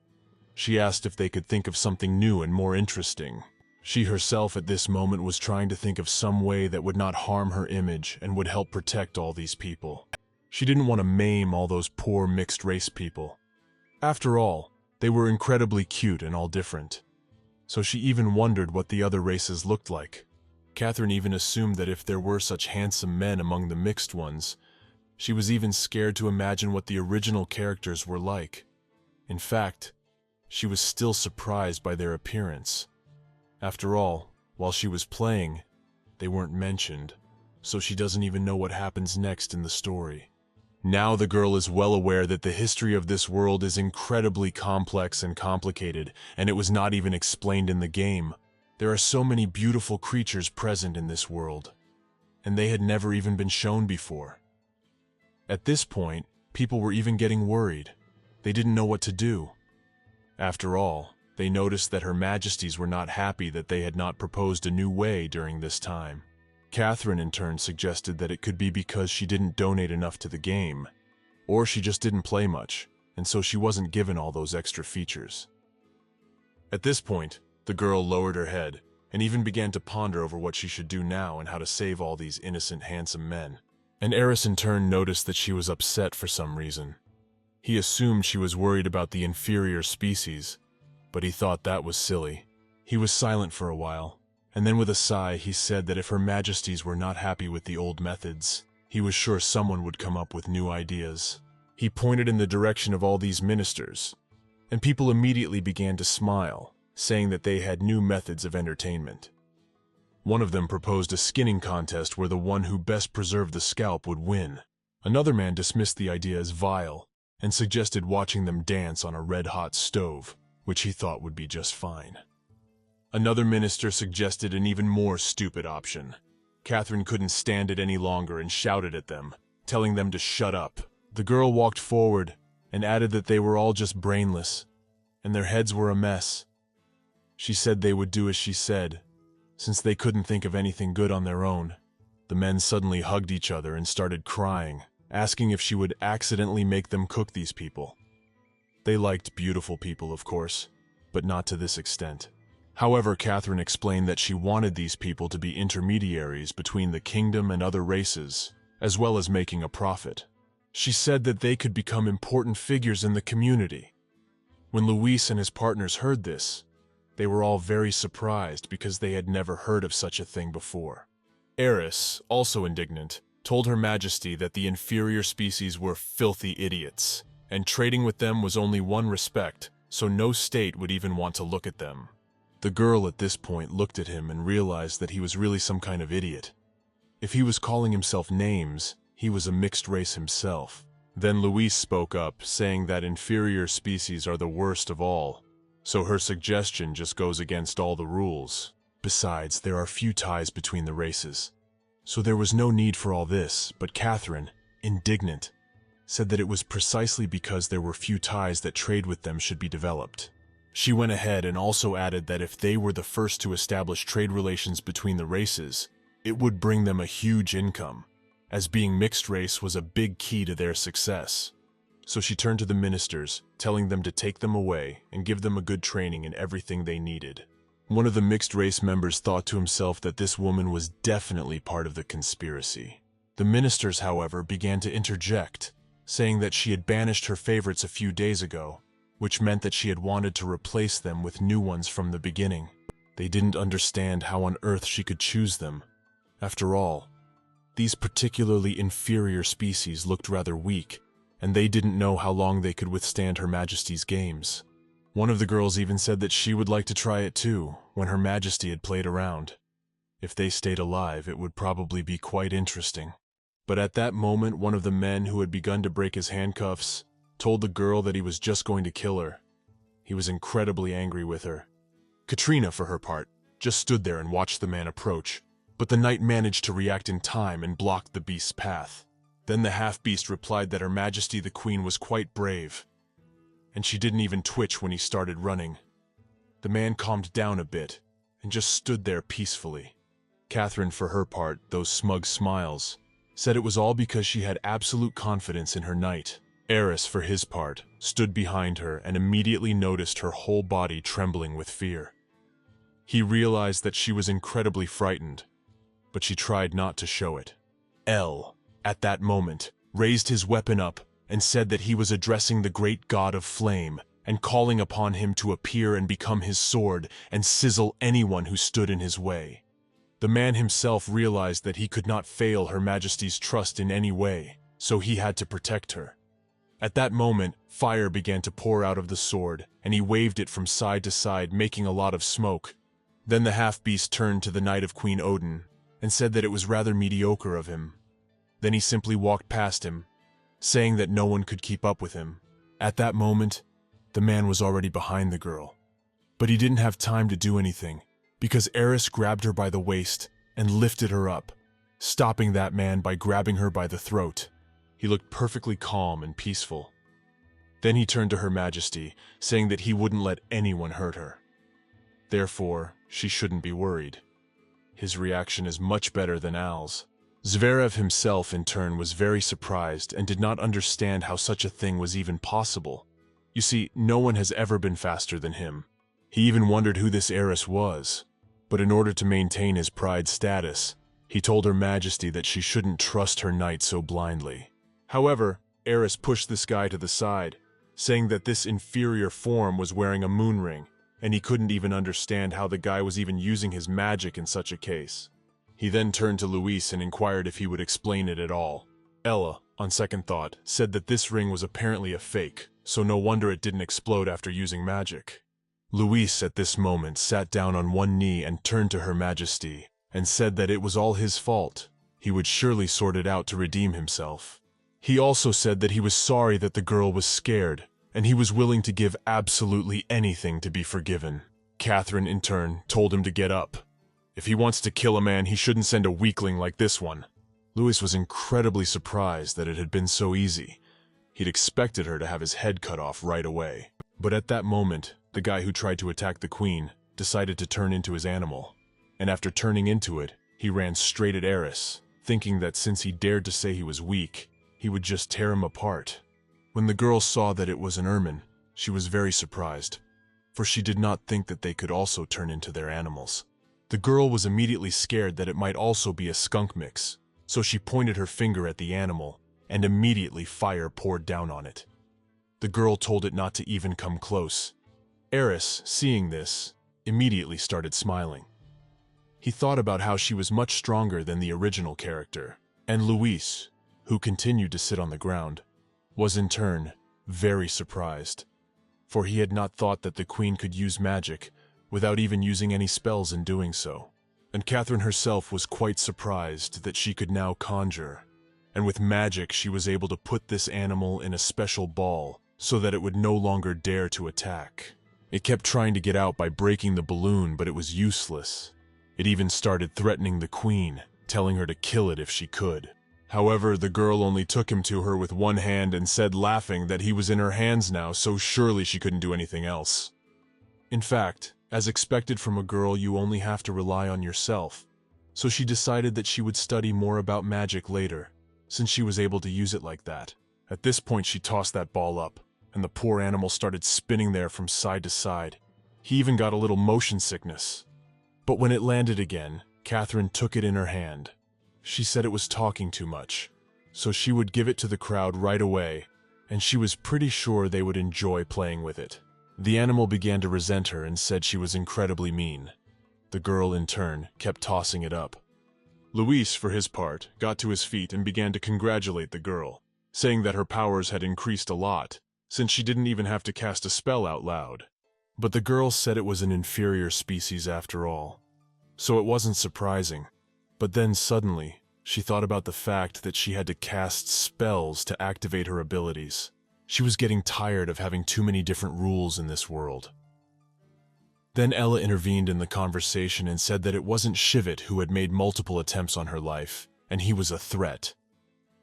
She asked if they could think of something new and more interesting. She herself at this moment was trying to think of some way that would not harm her image and would help protect all these people. She didn't want to maim all those poor mixed-race people. After all, they were incredibly cute and all different. So she even wondered what the other races looked like. Catherine even assumed that if there were such handsome men among the mixed ones, she was even scared to imagine what the original characters were like. In fact, she was still surprised by their appearance. After all, while she was playing, they weren't mentioned, so she doesn't even know what happens next in the story. Now the girl is well aware that the history of this world is incredibly complex and complicated, and it was not even explained in the game. There are so many beautiful creatures present in this world, and they had never even been shown before. At this point, people were even getting worried. They didn't know what to do. After all, they noticed that Her Majesties were not happy that they had not proposed a new way during this time. Catherine in turn suggested that it could be because she didn't donate enough to the game, or she just didn't play much, and so she wasn't given all those extra features. At this point, the girl lowered her head and even began to ponder over what she should do now and how to save all these innocent, handsome men. And Eris in turn noticed that she was upset for some reason. He assumed she was worried about the inferior species, but he thought that was silly. He was silent for a while, and then with a sigh he said that if Her Majesties were not happy with the old methods, he was sure someone would come up with new ideas. He pointed in the direction of all these ministers, and people immediately began to smile, saying that they had new methods of entertainment. One of them proposed a skinning contest where the one who best preserved the scalp would win. Another man dismissed the idea as vile and suggested watching them dance on a red-hot stove, which he thought would be just fine. Another minister suggested an even more stupid option. Catherine couldn't stand it any longer and shouted at them, telling them to shut up. The girl walked forward and added that they were all just brainless, and their heads were a mess. She said they would do as she said, since they couldn't think of anything good on their own. The men suddenly hugged each other and started crying, asking if she would accidentally make them cook these people. They liked beautiful people, of course, but not to this extent. However, Catherine explained that she wanted these people to be intermediaries between the kingdom and other races, as well as making a profit. She said that they could become important figures in the community. When Luis and his partners heard this, they were all very surprised because they had never heard of such a thing before. Eris, also indignant, told Her Majesty that the inferior species were filthy idiots, and trading with them was only one respect, so no state would even want to look at them. The girl at this point looked at him and realized that he was really some kind of idiot. If he was calling himself names, he was a mixed race himself. Then Luis spoke up, saying that inferior species are the worst of all, so her suggestion just goes against all the rules. Besides, there are few ties between the races, so there was no need for all this, but Catherine, indignant, said that it was precisely because there were few ties that trade with them should be developed. She went ahead and also added that if they were the first to establish trade relations between the races, it would bring them a huge income, as being mixed race was a big key to their success. So she turned to the ministers, telling them to take them away and give them a good training in everything they needed. One of the mixed race members thought to himself that this woman was definitely part of the conspiracy. The ministers, however, began to interject, saying that she had banished her favorites a few days ago, which meant that she had wanted to replace them with new ones from the beginning. They didn't understand how on earth she could choose them. After all, these particularly inferior species looked rather weak, and they didn't know how long they could withstand Her Majesty's games. One of the girls even said that she would like to try it too, when Her Majesty had played around. If they stayed alive, it would probably be quite interesting. But at that moment, one of the men who had begun to break his handcuffs told the girl that he was just going to kill her. He was incredibly angry with her. Katrina, for her part, just stood there and watched the man approach, but the knight managed to react in time and blocked the beast's path. Then the half-beast replied that Her Majesty the Queen was quite brave, and she didn't even twitch when he started running. The man calmed down a bit and just stood there peacefully. Catherine, for her part, those smug smiles, said it was all because she had absolute confidence in her knight. Eris, for his part, stood behind her and immediately noticed her whole body trembling with fear. He realized that she was incredibly frightened, but she tried not to show it. At that moment, raised his weapon up, and said that he was addressing the great god of flame and calling upon him to appear and become his sword and sizzle anyone who stood in his way. The man himself realized that he could not fail Her Majesty's trust in any way, so he had to protect her. At that moment, fire began to pour out of the sword, and he waved it from side to side, making a lot of smoke. Then the half-beast turned to the Knight of Queen Odin and said that it was rather mediocre of him. Then he simply walked past him, saying that no one could keep up with him. At that moment, the man was already behind the girl. But he didn't have time to do anything, because Eris grabbed her by the waist and lifted her up, stopping that man by grabbing her by the throat. He looked perfectly calm and peaceful. Then he turned to Her Majesty, saying that he wouldn't let anyone hurt her. Therefore, she shouldn't be worried. His reaction is much better than Al's. Zverev himself, in turn, was very surprised and did not understand how such a thing was even possible. You see, no one has ever been faster than him. He even wondered who this Eris was. But in order to maintain his pride status, he told Her Majesty that she shouldn't trust her knight so blindly. However, Eris pushed this guy to the side, saying that this inferior form was wearing a moon ring, and he couldn't even understand how the guy was even using his magic in such a case. He then turned to Luis and inquired if he would explain it at all. Ella, on second thought, said that this ring was apparently a fake, so no wonder it didn't explode after using magic. Luis, at this moment, sat down on one knee and turned to Her Majesty, and said that it was all his fault. He would surely sort it out to redeem himself. He also said that he was sorry that the girl was scared, and he was willing to give absolutely anything to be forgiven. Catherine, in turn, told him to get up. If he wants to kill a man, he shouldn't send a weakling like this one. Luis was incredibly surprised that it had been so easy. He'd expected her to have his head cut off right away. But at that moment, the guy who tried to attack the queen decided to turn into his animal. And after turning into it, he ran straight at Eris, thinking that since he dared to say he was weak, he would just tear him apart. When the girl saw that it was an ermine, she was very surprised, for she did not think that they could also turn into their animals. The girl was immediately scared that it might also be a skunk mix, so she pointed her finger at the animal, and immediately fire poured down on it. The girl told it not to even come close. Eris, seeing this, immediately started smiling. He thought about how she was much stronger than the original character, and Luis, who continued to sit on the ground, was in turn very surprised, for he had not thought that the queen could use magic without even using any spells in doing so. And Catherine herself was quite surprised that she could now conjure, and with magic she was able to put this animal in a special ball so that it would no longer dare to attack. It kept trying to get out by breaking the balloon, but it was useless. It even started threatening the queen, telling her to kill it if she could. However, the girl only took him to her with one hand and said, laughing, that he was in her hands now, so surely she couldn't do anything else. In fact, as expected from a girl, you only have to rely on yourself. So she decided that she would study more about magic later, since she was able to use it like that. At this point, she tossed that ball up, and the poor animal started spinning there from side to side. He even got a little motion sickness. But when it landed again, Catherine took it in her hand. She said it was talking too much, so she would give it to the crowd right away, and she was pretty sure they would enjoy playing with it. The animal began to resent her and said she was incredibly mean. The girl, in turn, kept tossing it up. Luis, for his part, got to his feet and began to congratulate the girl, saying that her powers had increased a lot, since she didn't even have to cast a spell out loud. But the girl said it was an inferior species after all, so it wasn't surprising. But then suddenly, she thought about the fact that she had to cast spells to activate her abilities. She was getting tired of having too many different rules in this world. Then Ella intervened in the conversation and said that it wasn't Shivit who had made multiple attempts on her life, and he was a threat.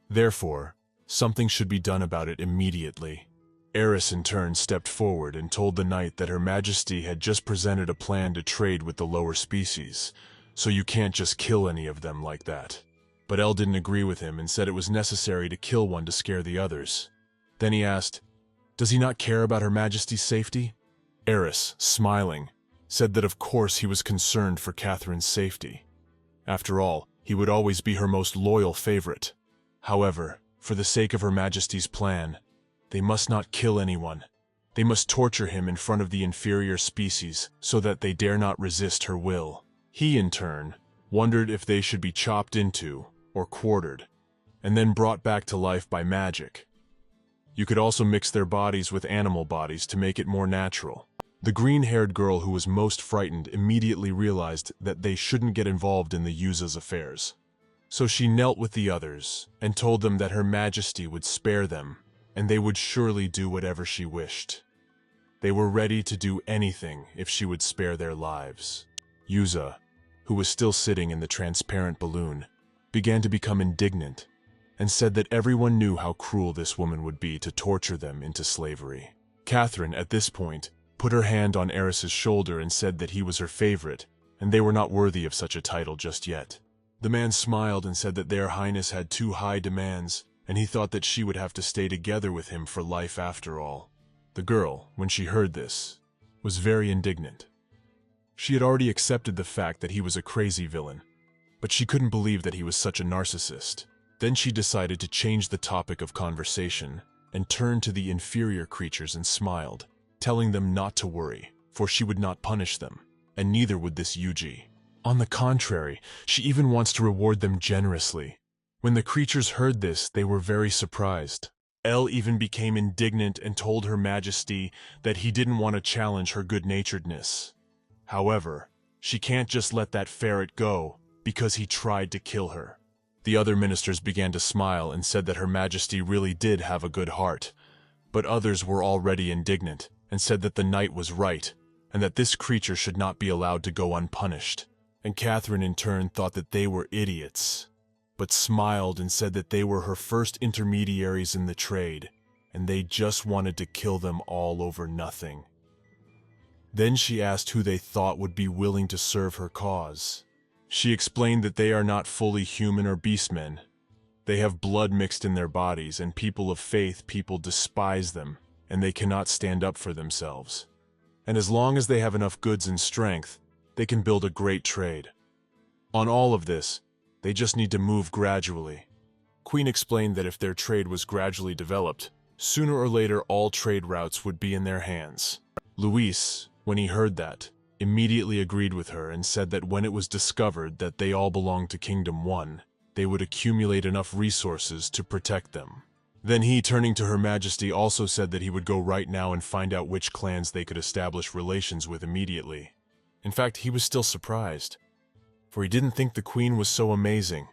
Therefore, something should be done about it immediately. Eris in turn stepped forward and told the knight that Her Majesty had just presented a plan to trade with the lower species, so you can't just kill any of them like that. But Elle didn't agree with him and said it was necessary to kill one to scare the others. Then he asked, "Does he not care about Her Majesty's safety?" Eris, smiling, said that of course he was concerned for Catherine's safety. After all, he would always be her most loyal favorite. However, For the sake of Her Majesty's plan, they must not kill anyone. They must torture him in front of the inferior species so that they dare not resist her will. He, in turn, wondered if they should be chopped into or quartered, and then brought back to life by magic. You could also mix their bodies with animal bodies to make it more natural. The green-haired girl who was most frightened immediately realized that they shouldn't get involved in the Yuza's affairs. So she knelt with the others and told them that Her Majesty would spare them, and they would surely do whatever she wished. They were ready to do anything if she would spare their lives. Yuza, who was still sitting in the transparent balloon, began to become indignant and said that everyone knew how cruel this woman would be to torture them into slavery. Catherine, at this point, put her hand on Eris's shoulder and said that he was her favorite, and they were not worthy of such a title just yet. The man smiled and said that their highness had too high demands, and he thought that she would have to stay together with him for life after all. The girl, when she heard this, was very indignant. She had already accepted the fact that he was a crazy villain, but she couldn't believe that he was such a narcissist. Then she decided to change the topic of conversation and turned to the inferior creatures and smiled, telling them not to worry, for she would not punish them, and neither would this Yuji. On the contrary, she even wants to reward them generously. When the creatures heard this, they were very surprised. Elle even became indignant and told Her Majesty that he didn't want to challenge her good-naturedness. However, she can't just let that ferret go because he tried to kill her. The other ministers began to smile and said that Her Majesty really did have a good heart, but others were already indignant and said that the knight was right and that this creature should not be allowed to go unpunished. And Catherine in turn thought that they were idiots, but smiled and said that they were her first intermediaries in the trade, and they just wanted to kill them all over nothing. Then she asked who they thought would be willing to serve her cause. She explained that they are not fully human or beastmen. They have blood mixed in their bodies, and people of faith people despise them, and they cannot stand up for themselves. And as long as they have enough goods and strength, they can build a great trade. On all of this, they just need to move gradually. Queen explained that if their trade was gradually developed, sooner or later all trade routes would be in their hands. Luis, when he heard that, immediately agreed with her and said that when it was discovered that they all belonged to Kingdom 1, they would accumulate enough resources to protect them. Then he, turning to Her Majesty, also said that he would go right now and find out which clans they could establish relations with immediately. In fact, he was still surprised, for he didn't think the Queen was so amazing,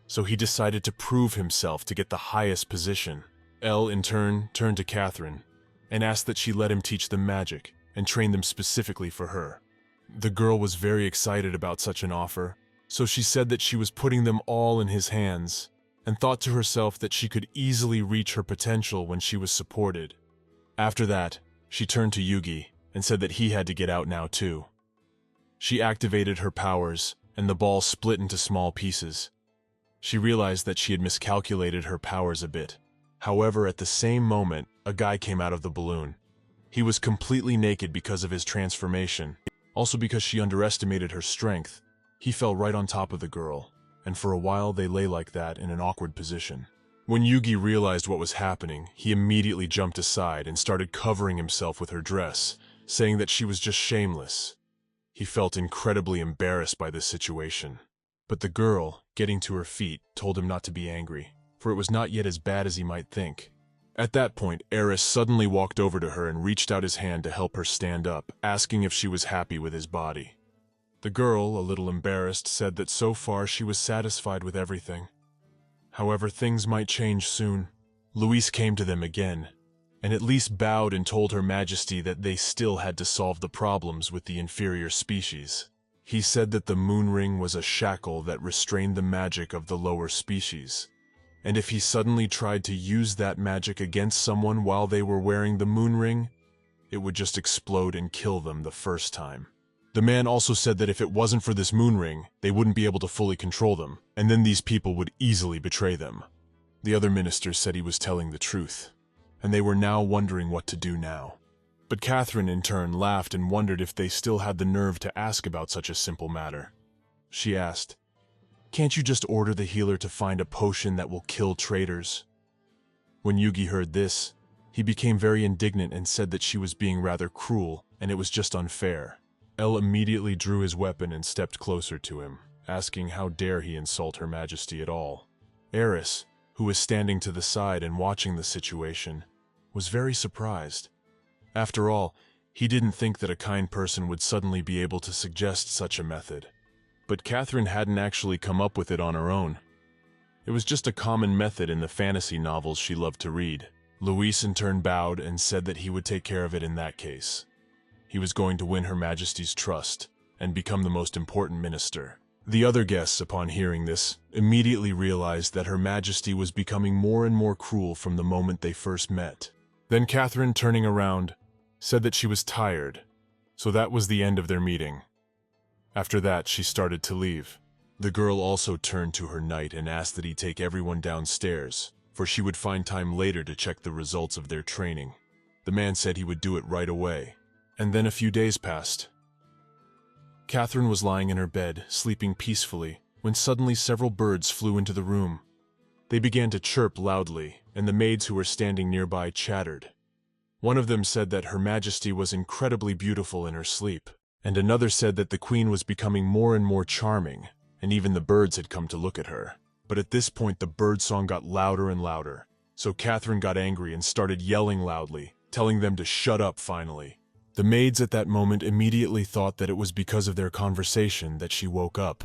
so he decided to prove himself to get the highest position. Elle, in turn, turned to Catherine and asked that she let him teach them magic and train them specifically for her. The girl was very excited about such an offer, so she said that she was putting them all in his hands, and thought to herself that she could easily reach her potential when she was supported. After that, she turned to Yugi and said that he had to get out now too. She activated her powers, and the ball split into small pieces. She realized that she had miscalculated her powers a bit. However, at the same moment, a guy came out of the balloon. He was completely naked because of his transformation. Also because she underestimated her strength, he fell right on top of the girl, and for a while they lay like that in an awkward position. When Yugi realized what was happening, he immediately jumped aside and started covering himself with her dress, saying that she was just shameless. He felt incredibly embarrassed by this situation. But the girl, getting to her feet, told him not to be angry, for it was not yet as bad as he might think. At that point, Eris suddenly walked over to her and reached out his hand to help her stand up, asking if she was happy with his body. The girl, a little embarrassed, said that so far she was satisfied with everything. However, things might change soon. Luis came to them again, and at least bowed and told Her Majesty that they still had to solve the problems with the inferior species. He said that the moon ring was a shackle that restrained the magic of the lower species, and if he suddenly tried to use that magic against someone while they were wearing the moon ring, it would just explode and kill them the first time. The man also said that if it wasn't for this moon ring, they wouldn't be able to fully control them, and then these people would easily betray them. The other ministers said he was telling the truth, and they were now wondering what to do now. But Catherine, in turn, laughed and wondered if they still had the nerve to ask about such a simple matter. She asked, "Can't you just order the healer to find a potion that will kill traitors?" When Yugi heard this, he became very indignant and said that she was being rather cruel and it was just unfair. El immediately drew his weapon and stepped closer to him, asking how dare he insult Her Majesty at all. Eris, who was standing to the side and watching the situation, was very surprised. After all, he didn't think that a kind person would suddenly be able to suggest such a method. But Catherine hadn't actually come up with it on her own. It was just a common method in the fantasy novels she loved to read. Luis in turn bowed and said that he would take care of it in that case. He was going to win Her Majesty's trust and become the most important minister. The other guests, upon hearing this, immediately realized that Her Majesty was becoming more and more cruel from the moment they first met. Then Catherine, turning around, said that she was tired, so that was the end of their meeting. After that, she started to leave. The girl also turned to her knight and asked that he take everyone downstairs, for she would find time later to check the results of their training. The man said he would do it right away. And then a few days passed. Catherine was lying in her bed, sleeping peacefully, when suddenly several birds flew into the room. They began to chirp loudly, and the maids who were standing nearby chattered. One of them said that Her Majesty was incredibly beautiful in her sleep, and another said that the queen was becoming more and more charming, and even the birds had come to look at her. But at this point the bird song got louder and louder, so Catherine got angry and started yelling loudly, telling them to shut up finally. The maids at that moment immediately thought that it was because of their conversation that she woke up.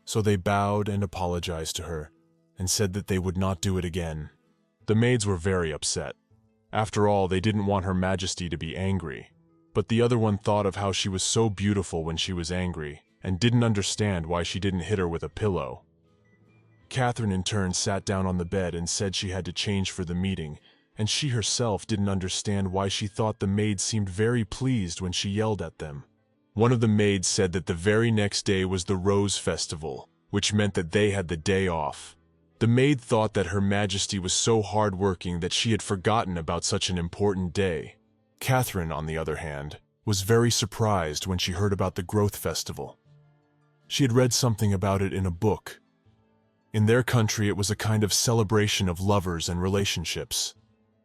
So they bowed and apologized to her, and said that they would not do it again. The maids were very upset. After all, they didn't want Her Majesty to be angry. But the other one thought of how she was so beautiful when she was angry, and didn't understand why she didn't hit her with a pillow. Catherine in turn sat down on the bed and said she had to change for the meeting, and she herself didn't understand why she thought the maids seemed very pleased when she yelled at them. One of the maids said that the very next day was the Rose Festival, which meant that they had the day off. The maid thought that Her Majesty was so hard-working that she had forgotten about such an important day. Catherine, on the other hand, was very surprised when she heard about the Growth Festival. She had read something about it in a book. In their country, it was a kind of celebration of lovers and relationships.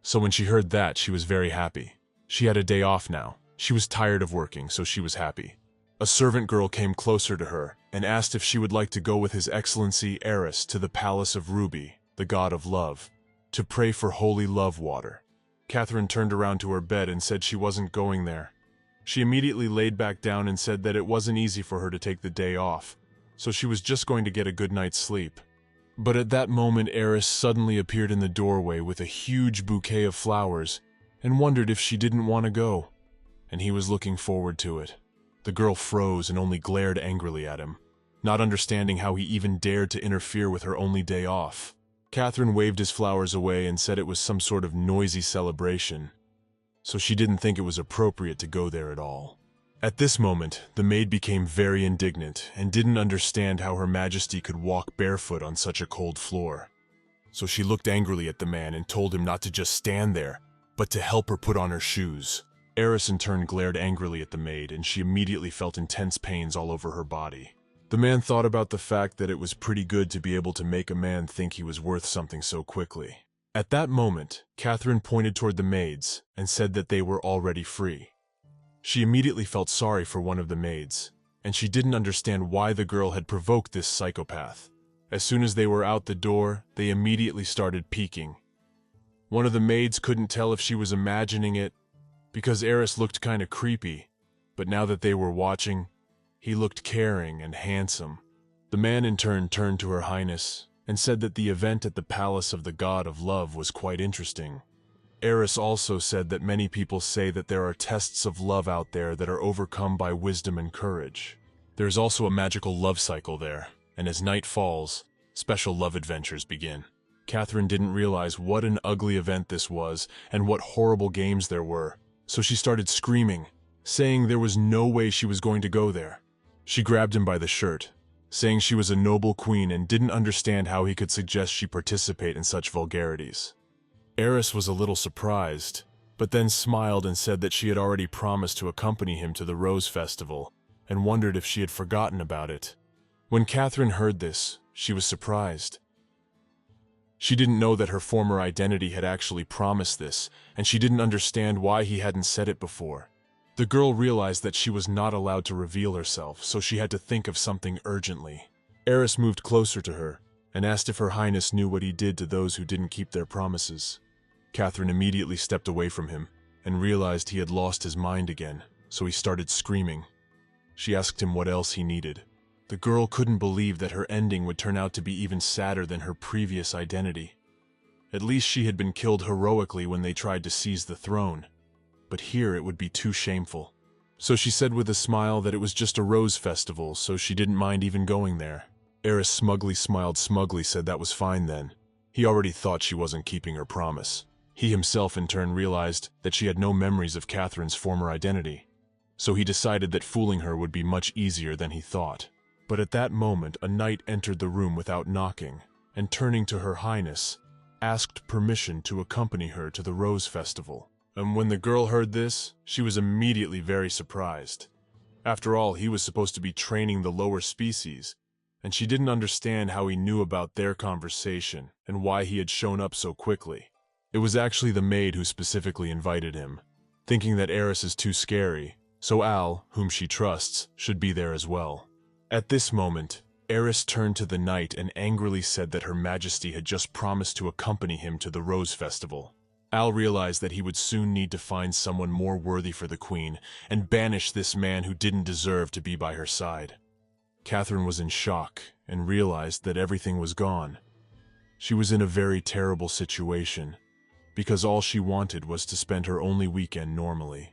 So when she heard that, she was very happy. She had a day off now. She was tired of working, so she was happy. A servant girl came closer to her and asked if she would like to go with His Excellency Eris to the palace of Ruby, the god of love, to pray for holy love water. Catherine turned around to her bed and said she wasn't going there. She immediately laid back down and said that it wasn't easy for her to take the day off, so she was just going to get a good night's sleep. But at that moment, Eris suddenly appeared in the doorway with a huge bouquet of flowers and wondered if she didn't want to go, and he was looking forward to it. The girl froze and only glared angrily at him, not understanding how he even dared to interfere with her only day off. Catherine waved his flowers away and said it was some sort of noisy celebration, so she didn't think it was appropriate to go there at all. At this moment, the maid became very indignant and didn't understand how Her Majesty could walk barefoot on such a cold floor. So she looked angrily at the man and told him not to just stand there, but to help her put on her shoes. Eris in turn glared angrily at the maid, and she immediately felt intense pains all over her body. The man thought about the fact that it was pretty good to be able to make a man think he was worth something so quickly. At that moment, Catherine pointed toward the maids and said that they were already free. She immediately felt sorry for one of the maids, and she didn't understand why the girl had provoked this psychopath. As soon as they were out the door, they immediately started peeking. One of the maids couldn't tell if she was imagining it, because Eris looked kinda creepy, but now that they were watching, he looked caring and handsome. The man in turn turned to Her Highness and said that the event at the palace of the god of love was quite interesting. Eris also said that many people say that there are tests of love out there that are overcome by wisdom and courage. There's also a magical love cycle there, and as night falls, special love adventures begin. Catherine didn't realize what an ugly event this was and what horrible games there were, so she started screaming, saying there was no way she was going to go there. She grabbed him by the shirt, saying she was a noble queen and didn't understand how he could suggest she participate in such vulgarities. Eris was a little surprised, but then smiled and said that she had already promised to accompany him to the Rose Festival and wondered if she had forgotten about it. When Catherine heard this, she was surprised. She didn't know that her former identity had actually promised this, and she didn't understand why he hadn't said it before. The girl realized that she was not allowed to reveal herself, so she had to think of something urgently. Eris moved closer to her and asked if Her Highness knew what he did to those who didn't keep their promises. Catherine immediately stepped away from him and realized he had lost his mind again, so he started screaming. She asked him what else he needed. The girl couldn't believe that her ending would turn out to be even sadder than her previous identity. At least she had been killed heroically when they tried to seize the throne, but here it would be too shameful. So she said with a smile that it was just a rose festival, so she didn't mind even going there. Eris smugly said that was fine then. He already thought she wasn't keeping her promise. He himself in turn realized that she had no memories of Catherine's former identity, so he decided that fooling her would be much easier than he thought. But at that moment, a knight entered the room without knocking, and turning to Her Highness, asked permission to accompany her to the Rose Festival. And when the girl heard this, she was immediately very surprised. After all, he was supposed to be training the lower species, and she didn't understand how he knew about their conversation and why he had shown up so quickly. It was actually the maid who specifically invited him, thinking that Eris is too scary, so Al, whom she trusts, should be there as well. At this moment, Eris turned to the knight and angrily said that Her Majesty had just promised to accompany him to the Rose Festival. Al realized that he would soon need to find someone more worthy for the queen and banish this man who didn't deserve to be by her side. Catherine was in shock and realized that everything was gone. She was in a very terrible situation, because all she wanted was to spend her only weekend normally.